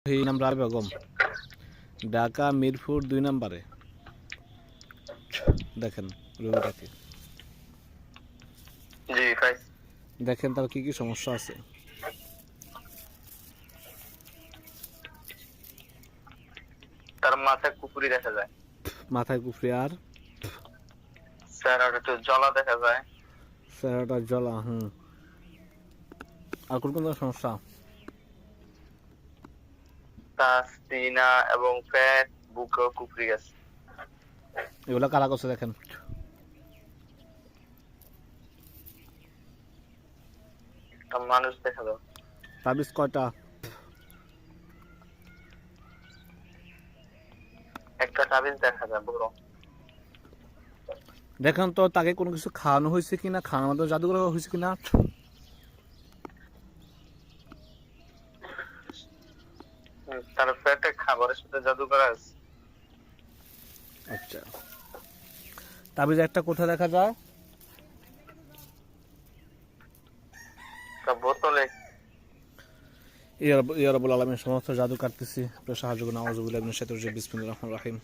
নাম রায় বেগম, ঢাকা মিরপুর 2 নম্বরে। দেখেন রোগীটাকে, জি ভাই। দেখেন তার কি কি সমস্যা আছে। তার মাথায় কুকুরি দেখা যায়, মাথায় কুফরি আর স্যার, আর একটু জ্বলা দেখা যায়, চেহারাটা জ্বলা। আর কোন কোন সমস্যা? তার সিনা এবং পেট, বুকেও কুকুরি গেছে। এগুলা কারা করছে দেখেন। একটা মানুষ দেখা যায়, তাবিজ কয়টা? একটা তাবিজ দেখা যায় বড়। দেখেন তো তাকে কোনো কিছু খাওয়ানো হয়েছে কিনা, খাওয়ানোর মতো জাদু করা হয়েছে কিনা। তার পেটে খাবারের সাথে জাদু করা আছে। আচ্ছা, তাবিজ একটা কোথায় দেখা যায়? একটা বোতলে। ইয়া রাব্বুল আলামিন, সমস্ত জাদু কাটতেছি, আপনার সাহায্য করুন। আউযু বিল্লাহি মিনাশ শাইতানির রাজিম, বিসমিল্লাহির রহমানির রহিম।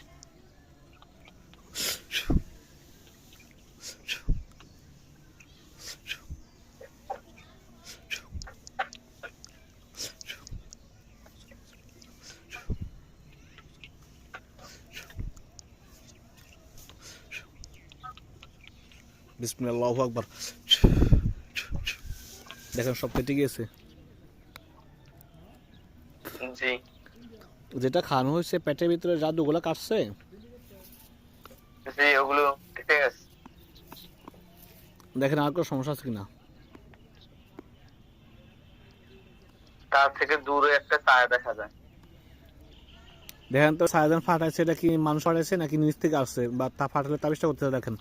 বিসমিল্লাহ, আল্লাহু আকবার। দেখেন সব কেটে গিয়েছে। জি যেটা খাওয়ানো হয়েছে পেটের ভিতরে জাদুগুলা কাটছে। জি, ওগুলো কেটে গেছে। দেখেন আর কোনো সমস্যা আছে কিনা। তার থেকে দূরে একটা ছায়া দেখা যায়। দেখেন তো সাইজান ফাটাইছে, এটা কি মানুষ ফাটাইছে নাকি নিচ থেকে আসছে, বা তা ফাটালে তাবিজটা করতে হবে। দেখেন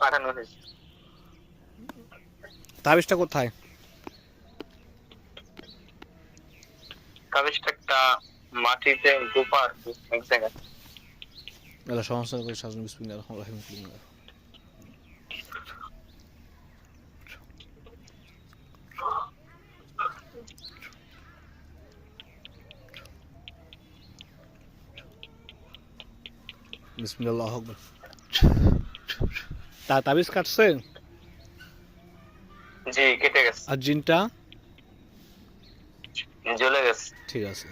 পাঠানো হয়েছে। তাবিজটা কোথায়? তাবিজটা একটা মাটিতে গোপার এক জায়গায়। এটা সমস্যা করে সাজানো। বিসমিল্লাহির রহমানির রহিম। বিসমিল্লাহ, আল্লাহু আকবার। তাবিজ কাটছে। জি কেটে গেছে, আর জিনটা জ্বলে গেছে। ঠিক আছে।